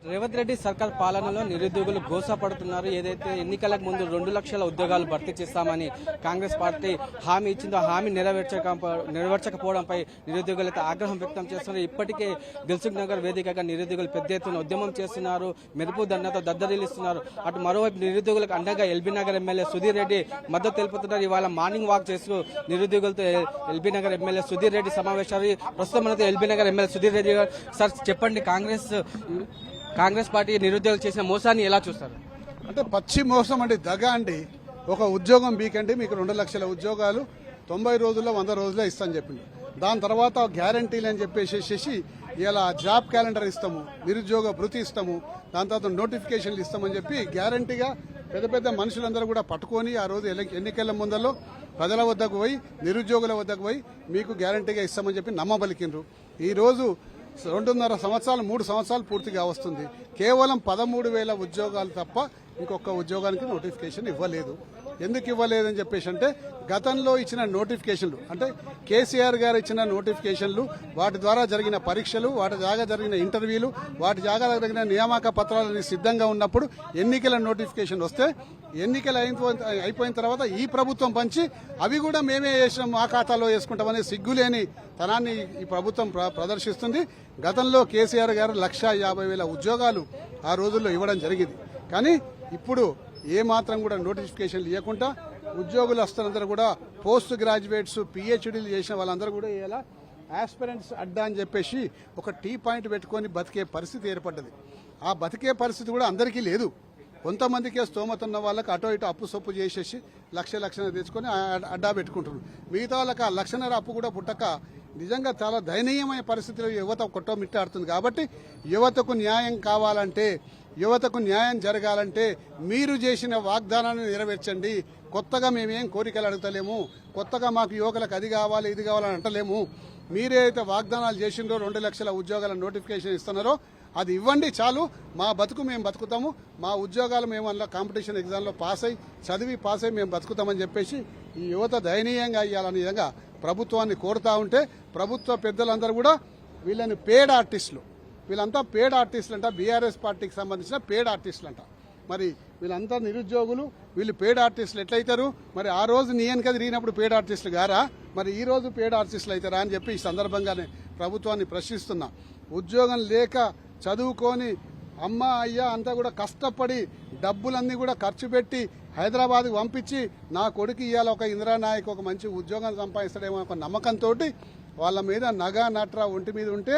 రేవంత్ రెడ్డి సర్కార్ పాలనలో నిరుద్యోగులు గోసపడుతున్నారు. ఏదైతే ఎన్నికలకు ముందు 2 లక్షల ఉద్యోగాలు భర్తీ చేస్తామని కాంగ్రెస్ పార్టీ హామీ ఇచ్చిందో హామీ నెరవేర్చకపోవడంపై నిరుద్యోగులు అయితే ఆగ్రహం వ్యక్తం చేస్తున్నారు. ఇప్పటికే దిల్సుఖ్ నగర్ వేదికగా నిరుద్యోగులు పెద్ద ఎత్తున ఉద్యమం చేస్తున్నారు. మెరుపు దండతో దద్దరిల్లిస్తున్నారు. అటు మరోవైపు నిరుద్యోగులకు అండగా ఎల్బీ నగర్ ఎమ్మెల్యే సుధీర్ రెడ్డి మద్దతు తెలుపుతున్నారు. ఇవాళ మార్నింగ్ వాక్ చేస్తూ నిరుద్యోగులతో ఎల్బీ నగర్ ఎమ్మెల్యే సుధీర్ రెడ్డి సమావేశాలు. ప్రస్తుతం మనతో ఎల్బీ నగర్ ఎమ్మెల్యే సుధీర్ రెడ్డి గారు. సార్ చెప్పండి, కాంగ్రెస్ పార్టీ నిరుద్యోగులు చేసిన మోసాన్ని ఎలా చూస్తారు? అంటే పచ్చి మోసం అండి, దగ అండి. ఒక ఉద్యోగం బీకండి, మీకు 2 లక్షల ఉద్యోగాలు 90 రోజుల్లో 100 రోజుల్లో ఇస్తామని చెప్పింది. దాని తర్వాత గ్యారంటీలు అని చెప్పేసి ఇలా జాబ్ క్యాలెండర్ ఇస్తాము, నిరుద్యోగ భృతి ఇస్తాము, దాని తర్వాత నోటిఫికేషన్లు ఇస్తామని చెప్పి గ్యారంటీగా పెద్ద పెద్ద మనుషులందరూ కూడా పట్టుకొని ఆ రోజు ఎన్నికల ముందల్లో ప్రజల వద్దకు పోయి నిరుద్యోగుల వద్దకు పోయి మీకు గ్యారంటీగా ఇస్తామని చెప్పి నమ్మబలికిండ్రు. ఈ రోజు 2.5 సంవత్సరాలు 3 సంవత్సరాలు పూర్తిగా వస్తుంది. కేవలం 13,000 ఉద్యోగాలు తప్ప ఇంకొక ఉద్యోగానికి నోటిఫికేషన్ ఇవ్వలేదు. ఎందుకు ఇవ్వలేదని చెప్పేసి అంటే గతంలో ఇచ్చిన నోటిఫికేషన్లు, అంటే కేసీఆర్ గారు ఇచ్చిన నోటిఫికేషన్లు, వాటి ద్వారా జరిగిన పరీక్షలు, వాటి జాగా జరిగిన ఇంటర్వ్యూలు, వాటి జాగా జరిగిన నియామక పత్రాలని సిద్ధంగా ఉన్నప్పుడు ఎన్నికల నోటిఫికేషన్ వస్తే ఎన్నికలు అయిపోయిన తర్వాత ఈ ప్రభుత్వం పంచి అవి కూడా మేమే చేసినాం, మా ఖాతాలో వేసుకుంటామనే సిగ్గులేని తనాన్ని ఈ ప్రభుత్వం ప్రదర్శిస్తుంది. గతంలో కేసీఆర్ గారు 1,50,000 ఉద్యోగాలు ఆ రోజుల్లో ఇవ్వడం జరిగింది. కానీ ఇప్పుడు ఏమాత్రం కూడా నోటిఫికేషన్లు ఇవ్వకుండా ఉద్యోగులు వస్తున్నందరూ కూడా పోస్ట్ గ్రాడ్యుయేట్స్ పిహెచ్డీలు చేసిన వాళ్ళందరూ కూడా ఇలా ఆస్పిరెంట్స్ అడ్డా అని చెప్పేసి ఒక టీ పాయింట్ పెట్టుకొని బతికే పరిస్థితి ఏర్పడ్డది. ఆ బతికే పరిస్థితి కూడా అందరికీ లేదు. కొంతమందికే స్తోమత ఉన్న వాళ్ళకి అటో ఇటో అప్పు సొప్పు చేసేసి లక్ష తెచ్చుకొని అడ్డా పెట్టుకుంటున్నారు. మిగతా వాళ్ళకి ఆ 1,00,000 అప్పు కూడా పుట్టక నిజంగా చాలా దయనీయమైన పరిస్థితిలో యువత కొట్టమిట్టాడుతుంది. కాబట్టి యువతకు న్యాయం కావాలంటే, యువతకు న్యాయం జరగాలంటే మీరు చేసిన వాగ్దానాన్ని నెరవేర్చండి. కొత్తగా మేమేం కోరికలు అడుగుతలేము, కొత్తగా మాకు యువకులకు అది కావాలి ఇది కావాలని అంటలేము. మీరైతే వాగ్దానాలు చేసిండ్రో 2 లక్షల ఉద్యోగాల నోటిఫికేషన్ ఇస్తున్నారో అది ఇవ్వండి చాలు. మా బతుకు మేము బతుకుతాము, మా ఉద్యోగాలు మేము అందులో కాంపిటీషన్ ఎగ్జామ్లో చదివి పాస్ అయ్యి మేము బతుకుతామని చెప్పేసి ఈ యువత దయనీయంగా ఇవ్వాలనే విధంగా ప్రభుత్వాన్ని కోరుతా ఉంటే ప్రభుత్వ పెద్దలందరూ కూడా వీళ్ళని పేడ్ ఆర్టిస్టులు, వీళ్ళంతా పేడ్ ఆర్టిస్టులు అంట, బీఆర్ఎస్ పార్టీకి సంబంధించిన పేడ్ ఆర్టిస్టులు అంట. మరి వీళ్ళంతా నిరుద్యోగులు, వీళ్ళు పేడ్ ఆర్టిస్టులు ఎట్లయితారు? మరి ఆ రోజు నియనకది తిరిగినప్పుడు పేడ్ ఆర్టిస్టులు గారా, మరి ఈ రోజు పేడ్ ఆర్టిస్టులు అవుతారా అని చెప్పి ఈ సందర్భంగానే ప్రభుత్వాన్ని ప్రశ్నిస్తున్నా. ఉద్యోగం లేక చదువుకొని అమ్మ అయ్య అంతా కూడా కష్టపడి డబ్బులన్నీ కూడా ఖర్చు పెట్టి హైదరాబాద్కి పంపించి నా కొడుకు ఇవాళ ఒక ఇందిరానాయక్ ఒక మంచి ఉద్యోగం సంపాదిస్తాడేమో ఒక నమ్మకంతో వాళ్ళ మీద నగ నట్రా ఒంటి మీద ఉంటే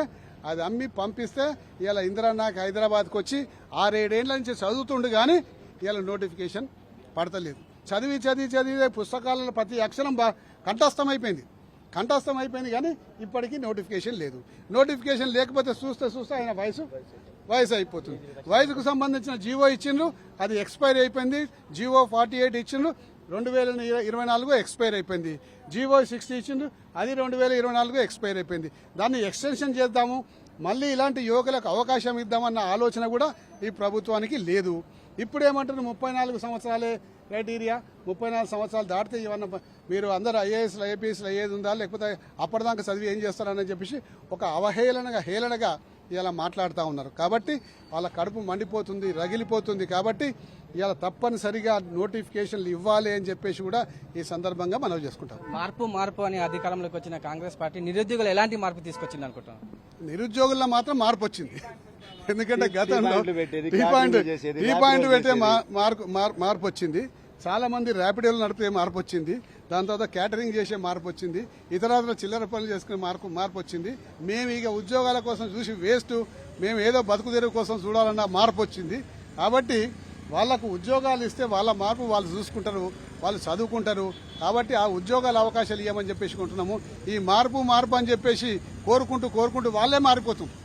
అది అమ్మి పంపిస్తే ఇవాళ ఇందిరానాయక్ హైదరాబాద్కి వచ్చి 6-7 ఏళ్ల నుంచి చదువుతుండు కానీ ఇవాళ నోటిఫికేషన్ పడతలేదు. చదివి పుస్తకాలలో ప్రతి అక్షరం కంఠస్థం అయిపోయింది కానీ ఇప్పటికీ నోటిఫికేషన్ లేదు. నోటిఫికేషన్ లేకపోతే చూస్తే ఆయన వయసు అయిపోతుంది. వయసుకు సంబంధించిన జీవో ఇచ్చిండ్రు, అది ఎక్స్పైర్ అయిపోయింది. జీవో 48 ఇచ్చిండ్రు, 2024 ఎక్స్పైర్ అయిపోయింది. జీవో 60 ఇచ్చిండ్రు, అది 2024 ఎక్స్పైర్ అయిపోయింది. దాన్ని ఎక్స్టెన్షన్ చేద్దాము, మళ్ళీ ఇలాంటి యువకులకు అవకాశం ఇద్దామన్న ఆలోచన కూడా ఈ ప్రభుత్వానికి లేదు. ఇప్పుడేమంటారు 34 సంవత్సరాలే క్రైటీరియా, 34 సంవత్సరాలు దాటితే ఇవన్న మీరు అందరూ ఐఏఎస్లు ఐపీఎస్లు అయ్యేది ఉందా, లేకపోతే అప్పటిదాకా చదివి ఏం చేస్తారని చెప్పేసి ఒక హేళనగా ఇలా మాట్లాడుతూ ఉన్నారు. కాబట్టి వాళ్ళ కడుపు మండిపోతుంది, రగిలిపోతుంది. కాబట్టి ఇలా తప్పనిసరిగా నోటిఫికేషన్లు ఇవ్వాలి అని చెప్పేసి కూడా ఈ సందర్భంగా మనవి చేసుకుంటాం. మార్పు అని అధికారంలోకి వచ్చిన కాంగ్రెస్ పార్టీ నిరుద్యోగులు ఎలాంటి మార్పు తీసుకొచ్చింది అనుకుంటున్నాం? నిరుద్యోగుల్లో మాత్రం మార్పు వచ్చింది. ఎందుకంటే గతంలో టీ పాయింట్ పెట్టే మార్పు వచ్చింది. చాలా మంది ర్యాపిడోలు నడిపే మార్పు వచ్చింది. దాని తర్వాత క్యాటరింగ్ చేసే మార్పు వచ్చింది. ఇతరాత్ర చిల్లర పనులు చేసుకునే మార్పు వచ్చింది. మేము ఇక ఉద్యోగాల కోసం చూసి వేస్ట్, మేము ఏదో బతుకు తెరువు కోసం చూడాలన్న మార్పు వచ్చింది. కాబట్టి వాళ్లకు ఉద్యోగాలు ఇస్తే వాళ్ళ మార్పు వాళ్ళు చూసుకుంటారు, వాళ్ళు చదువుకుంటారు. కాబట్టి ఆ ఉద్యోగాల అవకాశాలు ఇవ్వమని చెప్పేసి కొంటున్నాము. ఈ మార్పు అని చెప్పేసి కోరుకుంటూ వాళ్ళే మారిపోతుంది.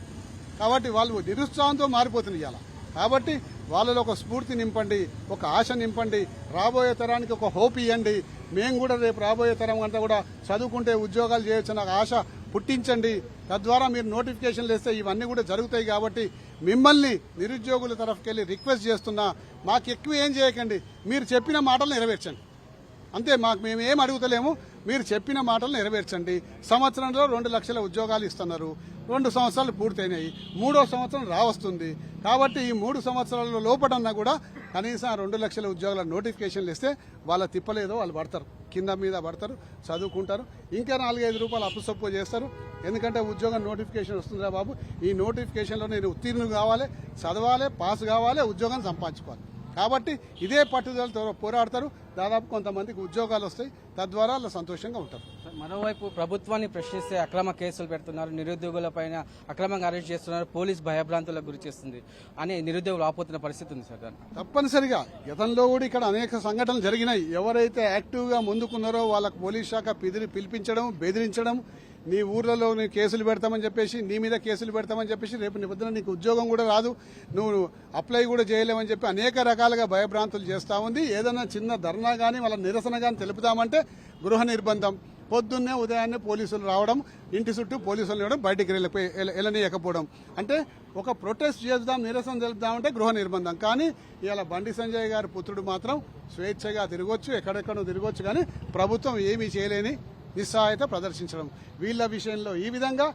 కాబట్టి వాళ్ళు నిరుత్సాహంతో మారిపోతుంది ఇవాళ. కాబట్టి వాళ్ళలో ఒక స్ఫూర్తి నింపండి, ఒక ఆశ నింపండి, రాబోయే తరానికి ఒక హోప్ ఇవ్వండి. మేము కూడా రేపు రాబోయే తరం అంతా కూడా చదువుకుంటే ఉద్యోగాలు చేయొచ్చు నాకు ఆశ పుట్టించండి. తద్వారా మీరు నోటిఫికేషన్లు ఇస్తే ఇవన్నీ కూడా జరుగుతాయి. కాబట్టి మిమ్మల్ని నిరుద్యోగుల తరఫుకెళ్ళి రిక్వెస్ట్ చేస్తున్నా, మాకు ఎక్కువ ఏం చేయకండి, మీరు చెప్పిన మాటలు నెరవేర్చండి. అంతే, మేమేం అడుగుతలేము, మీరు చెప్పిన మాటలు నెరవేర్చండి. సంవత్సరంలో 2 లక్షల ఉద్యోగాలు ఇస్తున్నారు. 2 సంవత్సరాలు పూర్తయినాయి, 3వ సంవత్సరం రావస్తుంది. కాబట్టి ఈ 3 సంవత్సరాల లోపటన్నా కూడా కనీసం 2 లక్షల ఉద్యోగాల నోటిఫికేషన్లు ఇస్తే వాళ్ళ తిప్పలేదో వాళ్ళు పడతారు, కింద మీద పడతారు, చదువుకుంటారు, ఇంకా 4-5 రూపాయలు అప్పు సప్పు చేస్తారు. ఎందుకంటే ఉద్యోగం నోటిఫికేషన్ వస్తుందిరా బాబు, ఈ నోటిఫికేషన్లో నేను ఉత్తీర్ణులు కావాలి, చదవాలి, పాస్ కావాలి, ఉద్యోగం సంపాదించుకోవాలి. కాబట్టి ఇదే పట్టుదలతో పోరాడతారు. దాదాపు కొంతమందికి ఉద్యోగాలు వస్తాయి, తద్వారా వాళ్ళు సంతోషంగా ఉంటారు. మరోవైపు ప్రభుత్వాన్ని ప్రశ్నిస్తే అక్రమ కేసులు పెడుతున్నారు, నిరుద్యోగులపైన అక్రమంగా అరెస్ట్ చేస్తున్నారు, పోలీస్ భయభ్రాంతులకు గురి చేస్తుంది అని నిరుద్యోగులు ఆపోతున్న పరిస్థితి ఉంది సార్. దాన్ని తప్పనిసరిగా గతంలో కూడా ఇక్కడ అనేక సంఘటనలు జరిగినాయి. ఎవరైతే యాక్టివ్గా ముందుకున్నారో వాళ్ళకు పోలీస్ శాఖ పిలిపించడం, బెదిరించడం, నీ ఊర్లలో నీ కేసులు పెడతామని చెప్పేసి, నీ మీద కేసులు పెడతామని చెప్పేసి, రేపు నీ పొద్దున నీకు ఉద్యోగం కూడా రాదు, నువ్వు అప్లై కూడా చేయలేమని చెప్పి అనేక రకాలుగా భయభ్రాంతులు చేస్తూ ఉంది. ఏదైనా చిన్న ధర్నా కానీ వాళ్ళ నిరసన కానీ తెలుపుతామంటే గృహ నిర్బంధం, పొద్దున్నే ఉదయాన్నే పోలీసులు రావడం, ఇంటి చుట్టూ పోలీసులు ఇవ్వడం, బయటికి వెళ్ళనీయకపోవడం. అంటే ఒక ప్రొటెస్ట్ చేద్దాం, నిరసన తెలుపుదామంటే గృహ నిర్బంధం. కానీ ఇవాళ బండి సంజయ్ గారి పుత్రుడు మాత్రం స్వేచ్ఛగా తిరగొచ్చు, ఎక్కడెక్కడో తిరగొచ్చు, కానీ ప్రభుత్వం ఏమీ చేయలేని నిస్సహాయత ప్రదర్శించడం. వీళ్ళ విషయంలో ఈ విధంగా,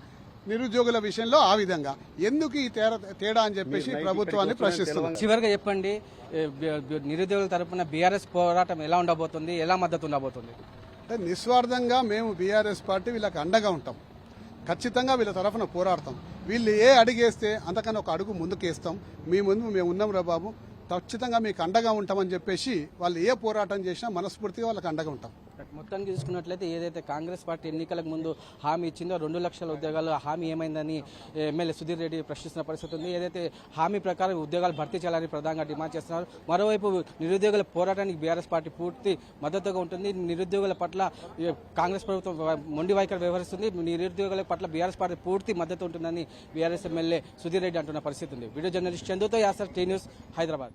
నిరుద్యోగుల విషయంలో ఆ విధంగా. ఎందుకు ఈ తేడా అని చెప్పేసి ప్రభుత్వాన్ని ప్రశ్నిస్తున్నాం. చివరిగా చెప్పండి, నిరుద్యోగుల తరపున బీఆర్ఎస్ పోరాటం ఎలా ఉండబోతుంది, ఎలా మద్దతు ఉండబోతుంది? అంటే నిస్వార్థంగా మేము బీఆర్ఎస్ పార్టీ వీళ్ళకి అండగా ఉంటాం, ఖచ్చితంగా వీళ్ళ తరఫున పోరాడతాం. వీళ్ళు ఏ అడుగేస్తే అంతకన్నా ఒక అడుగు ముందుకేస్తాం. మీ ముందు మేము ఉన్నాం రా బాబు, ఖచ్చితంగా మీకు అండగా ఉంటామని చెప్పేసి వాళ్ళు ఏ పోరాటం చేసినా మనస్ఫూర్తిగా వాళ్ళకి అండగా ఉంటాం. మొత్తానికి చూసుకున్నట్లయితే ఏదైతే కాంగ్రెస్ పార్టీ ఎన్నికలకు ముందు హామీ ఇచ్చిందో 2 లక్షల ఉద్యోగాలు, హామీ ఏమైందని ఎమ్మెల్యే సుధీర్ రెడ్డి ప్రశ్నిస్తున్న పరిస్థితి ఉంది. ఏదైతే హామీ ప్రకారం ఉద్యోగాలు భర్తీ చేయాలని ప్రధానంగా డిమాండ్ చేస్తున్నారు. మరోవైపు నిరుద్యోగుల పోరాటానికి బీఆర్ఎస్ పార్టీ పూర్తి మద్దతుగా ఉంటుంది. నిరుద్యోగుల పట్ల కాంగ్రెస్ ప్రభుత్వం మొండి వైఖరి వ్యవహరిస్తుంది. నిరుద్యోగుల పట్ల బీఆర్ఎస్ పార్టీ పూర్తి మద్దతు ఉంటుందని బీఆర్ఎస్ ఎమ్మెల్యే సుధీర్ రెడ్డి అంటున్న పరిస్థితి ఉంది. వీడియో జర్నలిస్ట్ చందుతో యాసర్, టీ న్యూస్, హైదరాబాద్.